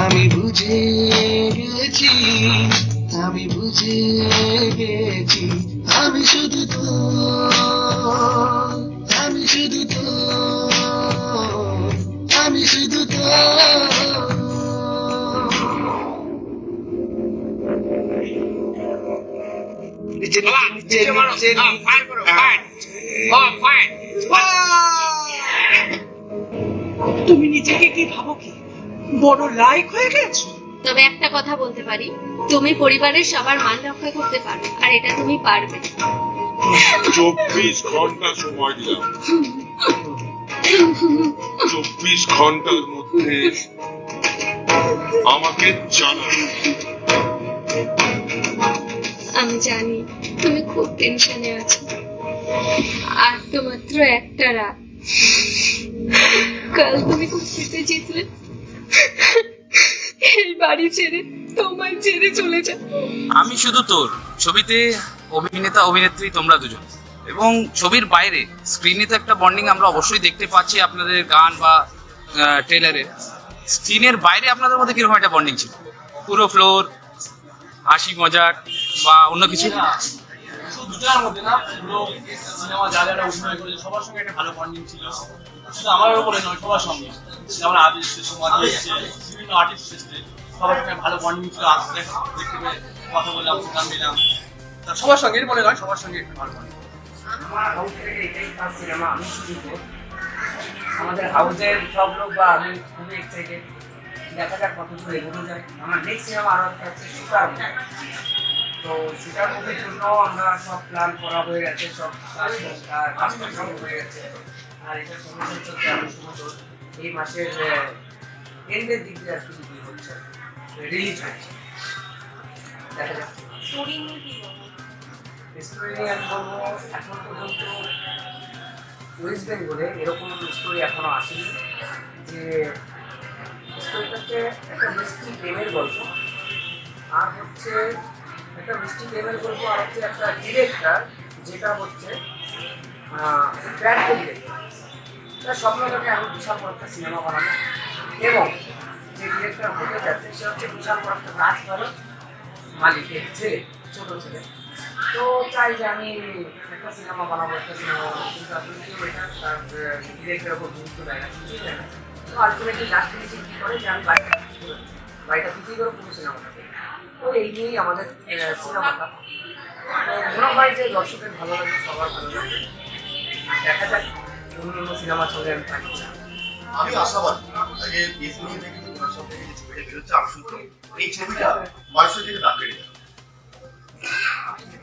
আমি বুঝে গেছি, আমি বুঝে গেছি, আমি শুধু তো, আমি শুধু তো, আমি শুধু তো। তুমি নিজেকে কি ভাবো কি বড় লাইক হয়ে গেছো? তবে একটা কথা বলতে পারি, তুমি পরিবারের সবার মান রক্ষা করতে পারো, আর এটা তুমি পারবে। 24 ঘন্টা সময় দিলাম, 24 ঘন্টার মধ্যে আমাকে জানানো। আমি জানি তুমি খুব টেনশনে আছো, আর তো মাত্র একটা রাত। কাল তুমি কুস্তিতে জিতলে, এই বাড়ি ছেড়ে তোমায় ছেড়ে চলে যা। আমি শুধু তোর ছবিতে অভিনেতা অভিনেত্রী তোমরা দুজন, এবং ছবির বাইরে স্ক্রিনে তো একটা বন্ডিং আমরা অবশ্যই দেখতে পাচ্ছি আপনাদের গান বা ট্রেলারে। স্ক্রিনের বাইরে আপনাদের মধ্যে কিরকম একটা বন্ডিং ছিল? পুরো ফ্লোর হাসি মজাক বা অন্য কিছু? দুজনের মধ্যে না, পুরো সিনেমা যা যারা অভিনয় করেছে সবার সঙ্গে একটা ভালো বন্ডিং ছিল। শুধু আমার উপরে নয়, সবার সঙ্গে, যেমন আদিল সমাজ এসছে, বিভিন্ন আর্টিস্ট এসছে, সবার সঙ্গে ভালো বন্ডিং ছিল। আসতে দেখতে পেয়ে কথা বললাম, গান দিলাম, সবার সঙ্গে বলে নয়, সবার সঙ্গে একটু ভালো বন্ডিং। আমার হাউস থেকে এটাই ফার্স্ট সিনেমা আমি শুরু করি। আমাদের হাউসের সব লোক বা আমি খুবই এক্সাইটেড, দেখা যাক কতদূর এগোনো যায়। আমার নেক্সট সিনেমা আরো একটা হচ্ছে শুটার মুভি। তো শুটার মুভির জন্য আমরা সব প্ল্যান করা হয়ে গেছে, সব কাজ হয়ে গেছে। আর এটা প্রমোশন চলছে, আমি শুধু এই মাসের এন্ডের দিক দিয়ে আর কি বিক্রি হচ্ছে, রিলিজ হচ্ছে। দেখা যাক স্টোরি নিয়ে আমি বলবো এখন পর্যন্ত ওয়েস্ট বেঙ্গলে এরকম স্টোরি এখনো আসেনি, যে স্টোরিটাতে একটা মিষ্টি প্রেমের গল্প, আর হচ্ছে একটা মিষ্টি প্রেমের গল্প, আর হচ্ছে একটা ডিরেক্টর যেটা হচ্ছে ব্র্যান্ড ডিরেক্টর, তার স্বপ্নটাকে আমি বিশাল বড় একটা সিনেমা বানাবো। এবং যে ডিরেক্টর হতে যাচ্ছে সে হচ্ছে বিশাল বড় একটা রাজভারত মালিকের ছেলে, ছোট ছেলে। তো চাই যে আমি একটা সিনেমা বানাবো, একটা সিনেমা বানাবো, কিন্তু আসলে কেউ এটা তার ডিরেক্টরের উপর গুরুত্ব দেয় না, কিছুই দেয় না। তো আলটিমেটলি লাস্ট ফিনিশিং কী করে যে আমি বাড়িটা বিক্রি করে পুরো সিনেমাটাকে। তো এই নিয়েই আমাদের সিনেমাটা। তো মনে হয় যে দর্শকের ভালো লাগবে, সবার ভালো লাগবে। দেখা যাক অন্য সিনেমা চলে আমি পাই। আমি আশাবাদী, আগে এই ছবি থেকে তোমার সব থেকে যে ছবিটা বেরোচ্ছে, আমি শুধু এই ছবিটা মানুষের দিকে তাকিয়ে দিই।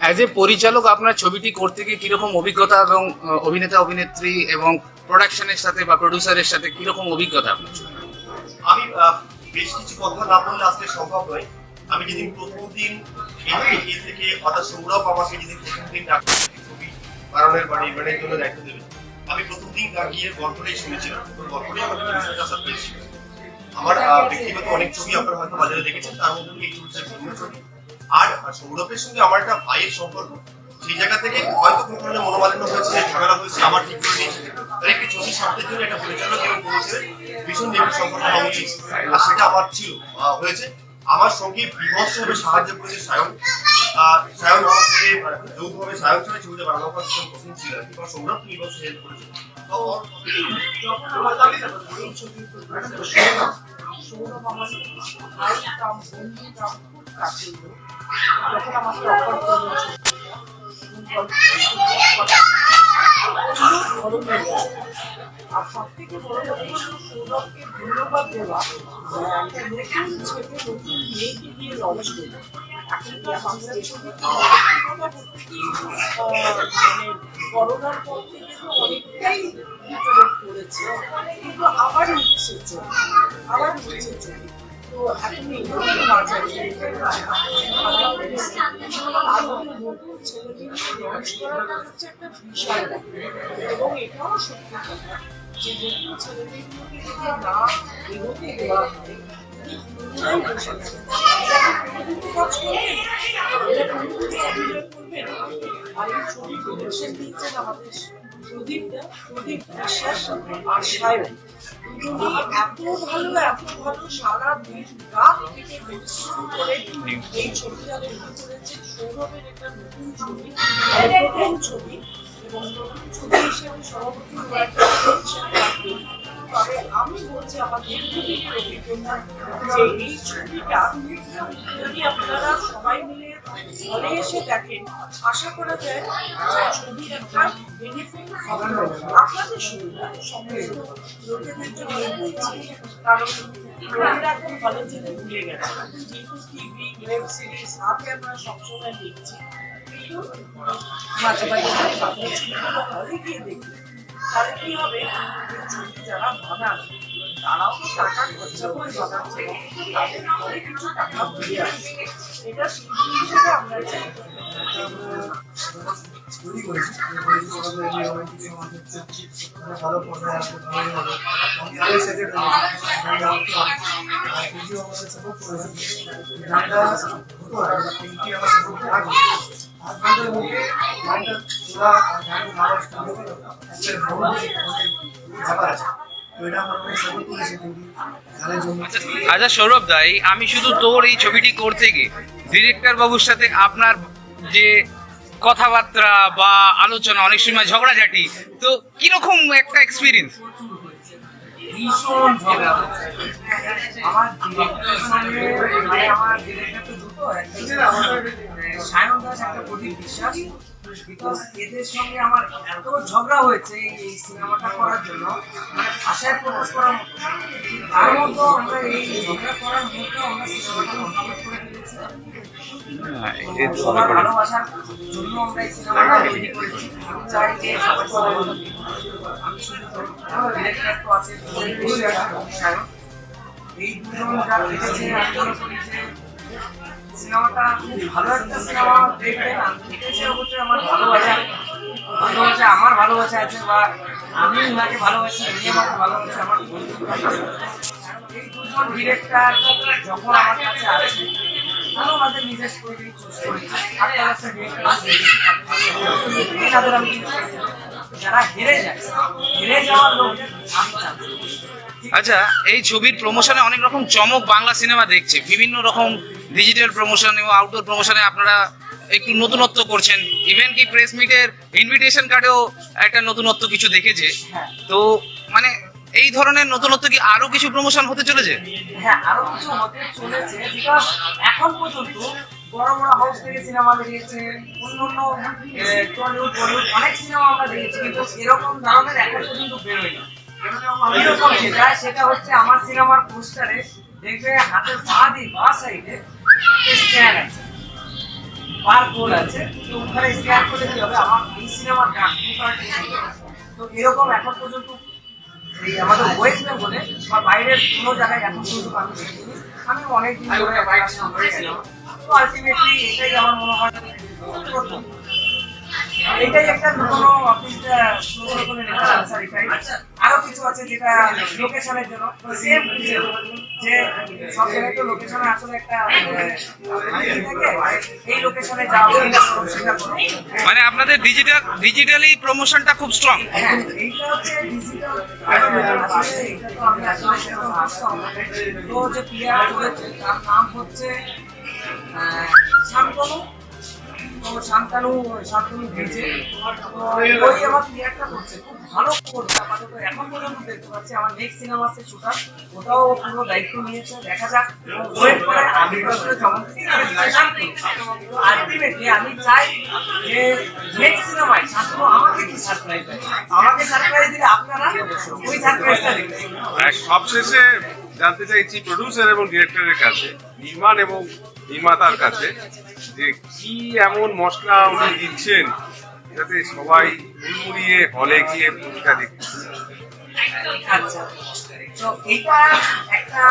অ্যাজ এ পরিচালক আপনার ছবিটি করতে গিয়ে কিরকম অভিজ্ঞতা, এবং অভিনেতা অভিনেত্রী এবং প্রোডাকশনের সাথে বা প্রডিউসারের সাথে কিরকম অভিজ্ঞতা আপনার? আমি বেশ কিছু কথা না বললে আজকে সম্ভব নয়। আমি যেদিন প্রথম দিন এ থেকে অর্থাৎ সৌরভ আমাকে যেদিন প্রথম দিন ছবি বানানোর বা নির্মাণের জন্য দায়িত্ব দেবে, আমি প্রথম দিন গিয়ে গল্পটাই শুনেছিলাম। গল্পটাই আমাকে বিষয়টা আসার পেয়েছিল। আমার ব্যক্তিগত অনেক ছবি আপনারা হয়তো বাজারে দেখেছেন, তার মধ্যে এই ছবিটা ভিন্ন ছবি। আর সৌরভের সঙ্গে আমার একটা ভাইয়ের সম্পর্ক, সেই জায়গা থেকে হয়তো কোনো ধরনের মনোমালিন্য হয়েছে, ঝামেলা হয়েছে, আমার ঠিক করে নিয়েছে। তার একটি ছবি সামনের জন্য একটা পরিচালক এবং প্রযোজকের ভীষণ নিবিড় সম্পর্ক হওয়া উচিত, আর সেটা আমার ছিল, হয়েছে। আমার সঙ্গে বিভৎসভাবে সাহায্য করেছে সায়ন। সায়ন আমার সঙ্গে যৌথভাবে সায়ন ছাড়া ছবিটা বানানো ভীষণ পছন্দ ছিল আর কি। সৌরভ বিভৎস হেল্প করেছে। সৌরভ আমার ভাই কাম বন্ধু কাম খুব কাছের লোক। যখন আমাকে অফার করলো আর সব থেকে বড় কথা সৌরভকে ধন্যবাদ দেওয়া, নতুন ছেলে নতুন মেয়েকে দিয়ে লঞ্চ করলো। এখন কি বাংলা ছবি মানে করোনার পর থেকে তো অনেকটাই ভিতরে পড়েছে, কিন্তু আবার উঠছে ছবি, আবার উঠছে ছবি। তো এখন এইভাবে বাজারে নতুন ছেলেদের লঞ্চ করাটা হচ্ছে একটা বিশাল ব্যাপার। এবং এটাও সত্যি কথা যে নতুন ছেলেদেরগুলোকে যদি না এগোতে দেওয়া হয়, বসে আছে কাজ করবেন, অভিনয় করবেন, আর এই ছবি প্রদর্শন দিচ্ছেন আমাদের প্রদীপ বিশ্বাস আর সায়ন দুজনেই এত ভালো সারা দিন রাত থেকে পরিশ্রম করে এই ছবিটা তৈরি করেছে। সৌরভের একটা নতুন ছবি, প্রথম ছবি, এবং নতুন ছবি হিসেবে সভাপতি কয়েকটা থাকবে। তবে আমি বলছি আমার দীর্ঘদিনের অভিজ্ঞতা যে এই ছবিটা যদি আপনারা সবাই মিলে হলে এসে দেখেন, আশা করা যায় যে ছবির একটা বেনিফিট হবে আপনাদের সুবিধা সমস্ত লোকেদের জন্য বলছি। কারণ লোকেরা এখন হলের জন্য ভুলে গেছে, যেহেতু টিভি ওয়েব সিরিজ হাতে আমরা সবসময় দেখছি, কিন্তু মাঝে মাঝে ছবিগুলো হলে গিয়ে দেখি তাহলে কি হবে, ছবি যারা বানান তারাও তো টাকা খরচা করে বানাচ্ছে, তাদের ঘরে কিছু টাকা ঘুরে আসছে। এটা শিল্পী হিসেবে আমরা চাই। তৈরি করেছি ভালো পর্যায়ে আসবে, ভালোই হবে। আমি সেকেন্ড সাপোর্ট করেছি, গানটা হতো না, পিঙ্কি আমার সাপোর্ট রাখবে। 8 ঘন্টার মধ্যে গানটা তোলা আর গান গাওয়ার ব্যাপার আছে, তো এটা আমার অনেক সাপোর্ট করেছে পিঙ্কি গানের জন্য। আচ্ছা সৌরভ দাই, আমি শুধু তোর এই ছবিটি করতে গিয়ে ডিরেক্টর বাবুর সাথে আপনার যে কথাবার্তা বা আলোচনা, অনেক সময় ঝগড়াঝাটি, তো কিরকম একটা এক্সপিরিয়েন্স? ভীষণ ঝগড়া হচ্ছে। আমার ডিরেক্টর সঙ্গে, মানে আমার ডিরেক্টর তো দুটো, একটা সায়ন দাস, একটা প্রদীপ বিশ্বাস। বিকজ এদের সঙ্গে আমার এত ঝগড়া হয়েছে এই সিনেমাটা করার জন্য, মানে ভাষায় প্রকাশ করার মতো। তার মতো আমরা এই ঝগড়া করার মতো আমরা সিনেমাটা কমপ্লিট করে ফেলেছি। সবার ভালোবাসার জন্য আমরা এই সিনেমাটা তৈরি করেছি। আমি চাই যে সবাই সহযোগিতা করুন। আমি শুধু ডিরেক্টর তো আছে সায়ন, এই দুজন যা লিখেছে, আমি মনে করি যে সিনেমাটা খুব ভালো একটা সিনেমা দেখবেন। লিখেছে অবশ্যই আমার ভালোবাসা আমার ভালোবাসা আছে, বা আমি ওনাকে ভালোবাসি, উনি আমাকে ভালোবাসে, আমার বন্ধু। এই দুজন ডিরেক্টর যখন আমার কাছে আছে, আমি ওনাদের নিজের স্টোরি চুজ করেছি। আর একটা ডিরেক্টর তাদের আমি চুজ করেছি যারা হেরে যাওয়ার লোকদের আমি চাচ্ছি। আচ্ছা, এই ছবির প্রমোশনে অনেক রকম চমক বাংলা সিনেমা দেখছে, বিভিন্ন রকম ডিজিটাল প্রমোশন এবং আউটডোর প্রমোশনে আপনারা একটু নতুনত্ব করছেন। ইভেন কি প্রেস মিটের ইনভিটেশন কার্ডেও একটা নতুনত্ব কিছু দেখেছে, তো মানে এই ধরনের নতুনত্ব কি আরো কিছু প্রমোশন হতে চলেছে? হ্যাঁ, আরো কিছু হতে চলেছে, বিকজ এখন পর্যন্ত বড় বড় হাউস থেকে সিনেমা বেরিয়েছে, অন্যান্য টলিউড বলিউড অনেক সিনেমা আমরা দেখেছি, কিন্তু এরকম ধরনের এখন পর্যন্ত বেরোয়নি। এরকম সেটা হচ্ছে আমার সিনেমার পোস্টারে দেখবে হাতের বা সাইডে স্ক্যান আছে, বারকোড আছে, তো ওখানে স্ক্যান করলে কি হবে, আমার এই সিনেমার গান। তো এরকম এখন পর্যন্ত এই আমাদের ওয়েস্ট বেঙ্গলে বা বাইরের কোনো জায়গায় এখন পর্যন্ত আমি দেখিনি। আমি অনেকদিন ধরে বাইক করেছিলাম, তো আলটিমেটলি এটাই আমার মনে হয় প্রথম। এটাই একটা নতুন অফিসটা করে নেওয়ার আনসার। এটাই আরো কিছু আছে যেটা লোকেশনের জন্য সেম যে সব জায়গায় তো লোকেশনে আসলে একটা এই লোকেশনে যাওয়া সেটা করো। মানে আপনাদের ডিজিটালি প্রমোশনটা খুব স্ট্রং। হ্যাঁ, এইটা হচ্ছে ডিজিটাল। আসলে এটা তো আমি আসলে সেরকম বুঝতাম না। তো যে প্লেয়ার হয়েছে তার নাম হচ্ছে শান্তনু ভেজে। তো ওই আমার প্লেয়ারটা করছে, খুব ভালো করছে আপাতত এখন পর্যন্ত দেখতে পাচ্ছি। আমার নেক্সট সিনেমা আছে শুটার, ওটাও পুরো দায়িত্ব নিয়েছে, দেখা যাক ওয়েট করে। আমি আসলে আলটিমেটলি আমি চাই যে নেক্সট সিনেমায় শান্তনু আমাকে কি সারপ্রাইজ দেয়, আমাকে সারপ্রাইজ দিলে আপনারা ওই সারপ্রাইজটা দেখবেন। সবশেষে জানতে চাইছি প্রডিউসার এবং ডিরেক্টরের কাছে, নির্মাণ এবং নির্মাতার কাছে, যে কি এমন মশলা উনি দিচ্ছেন যাতে সবাই মুড়মুড়িয়ে হলে গিয়ে ভূমিকা দেখতে। আচ্ছা, তো এইটা একটা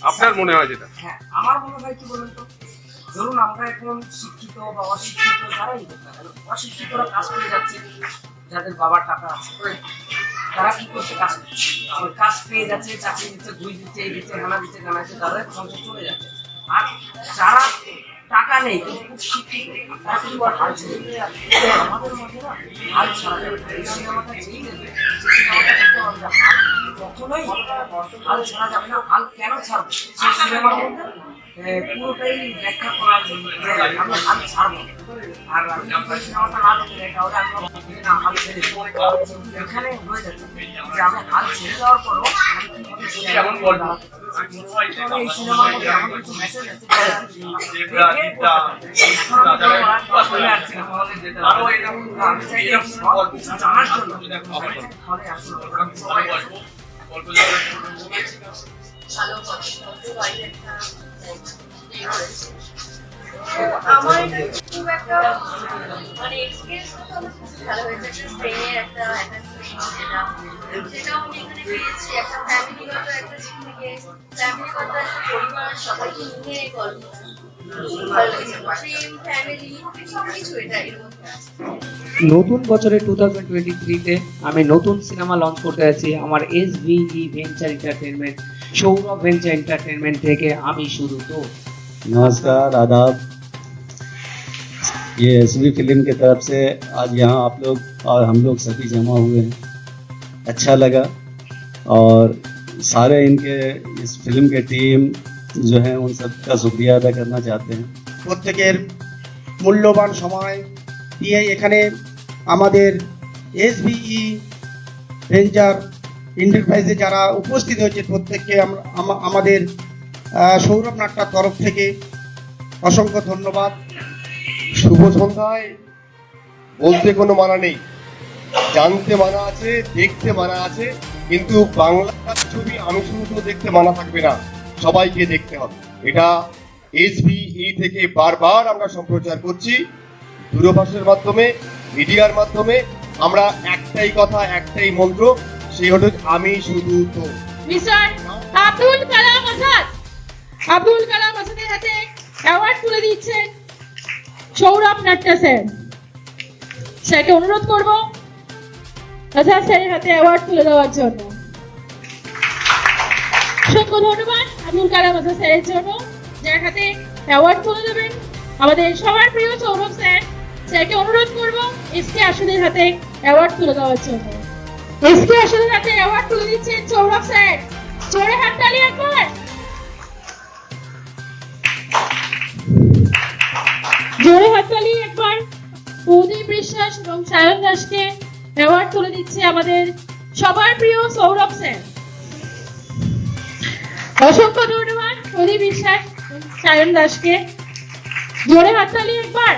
আপনার মনে হয় যেটা? হ্যাঁ, আমার মনে হয় কি বলুন তো, ধরুন আমরা এখন শিক্ষিত বা অশিক্ষিত যারাই অশিক্ষিতরা কাজ করে যাচ্ছে, যাদের বাবার টাকা আছে তারা কি করছে, কাজ পেয়ে যাচ্ছে, চাকরি দিচ্ছে, ঘুষ দিচ্ছে, এই দিচ্ছে, হানা দিচ্ছে, গানা দিচ্ছে, তাদের সংসার চলে যাচ্ছে। আর যারা টাকা টাকা নেই কিন্তু খুব শিক্ষিত, তারা কিন্তু আর হাল ছেড়ে দিয়ে আমাদের মধ্যে না হাল ছাড়া যাবে না। এই সিনেমাটা যেই দেখবে সেই সিনেমাটা দেখতে হবে যে হাল কখনোই হাল ছাড়া যাবে না। হাল কেন ছাড়বো সেই সিনেমার মধ্যে পুরোটাই ব্যাখ্যা করার জন্য যে আমরা হাল ছাড়বো না। আর সিনেমাটা না দেখে দেখা হলে আমরা না হাল ছেড়ে এখানে হয়ে যাচ্ছে যে আমরা হাল ছেড়ে দেওয়ার পরও এমন গল্প এই সিনেমার মধ্যে এমন কিছু মেসেজ আছে আরো এরকম গল্প জানার জন্য গল্প ভালো আমার এটা খুব একটা মানে এক্সপিরিয়েন্স ভালো হয়েছে। একটা ট্রেনের একটা যেটাও আমি এখানে পেয়েছি, একটা ফ্যামিলিগত একটা দিক থেকে ফ্যামিলিগত একটা পরিবার সবাইকে নিয়ে গল্প ভালো লেগেছে। প্রেম, ফ্যামিলি সবকিছু এটা এর মধ্যে আছে। নতুন বছরে 2023-তে আমি নতুন সিনেমা লঞ্চ করতে যাচ্ছি আমার SVE venture entertainment, Sourav venture entertainment থেকে আমি শুধু তো। नमस्कार, आदाब। ये एसवी फिल्म की तरफ से आज यहाँ आप लोग और हम लोग सभी जमा हुए हैं, अच्छा लगा। और सारे इनके इस फिल्म के टीम जो है उन सब का शुक्रिया अदा करना चाहते हैं। প্রত্যেকের মূল্যবান সময় দিয়ে এখানে আমাদের SVE ভেঞ্চার এন্টারপ্রাইজে যারা উপস্থিত হয়েছে প্রত্যেককে আমাদের সৌরভ নাট্যার তরফ থেকে অসংখ্য ধন্যবাদ। শুভ সন্ধ্যায় বলতে কোনো মানা নেই, জানতে মানা আছে, দেখতে মানা আছে, কিন্তু বাংলা ছবি আমি শুধু দেখতে মানা থাকবে না, সবাইকে দেখতে হবে। এটা SVE থেকে বারবার আমরা সম্প্রচার করছি, দূরভাষের মাধ্যমে, মিডিয়ার মাধ্যমে। আমরা একটাই কথা, একটাই মন্ত্র, সেই হলো আমি শুধু তো। মিস্টার আব্দুল কালাম আজাদ, আব্দুল কালাম আজাদের হাতে অ্যাওয়ার্ড তুলে দিচ্ছেন সৌরভ নাট্টা স্যার। স্যারকে অনুরোধ করব আজাদ স্যারের হাতে অ্যাওয়ার্ড তুলে দেওয়ার জন্য। অসংখ্য ধন্যবাদ আব্দুল কালাম আজাদ স্যারের জন্য, যার হাতে অ্যাওয়ার্ড তুলে দেবেন আমাদের সবার প্রিয় সৌরভ স্যার। স্যারকে অনুরোধ করব SK আশুদের হাতে অ্যাওয়ার্ড তুলে দেওয়ার জন্য। SK আশুদের হাতে অ্যাওয়ার্ড তুলে দিচ্ছেন সৌরভ স্যার। জোরে হাততালি একবার। জোরে হাততালি একবার। প্রদীপ বিশ্বাস এবং সায়ন দাসকে অ্যাওয়ার্ড তুলে দিচ্ছে আমাদের সবার প্রিয় সৌরভ স্যার। অসংখ্য ধন্যবাদ প্রদীপ বিশ্বাস এবং সায়ন দাসকে। জোরে হাততালি একবার।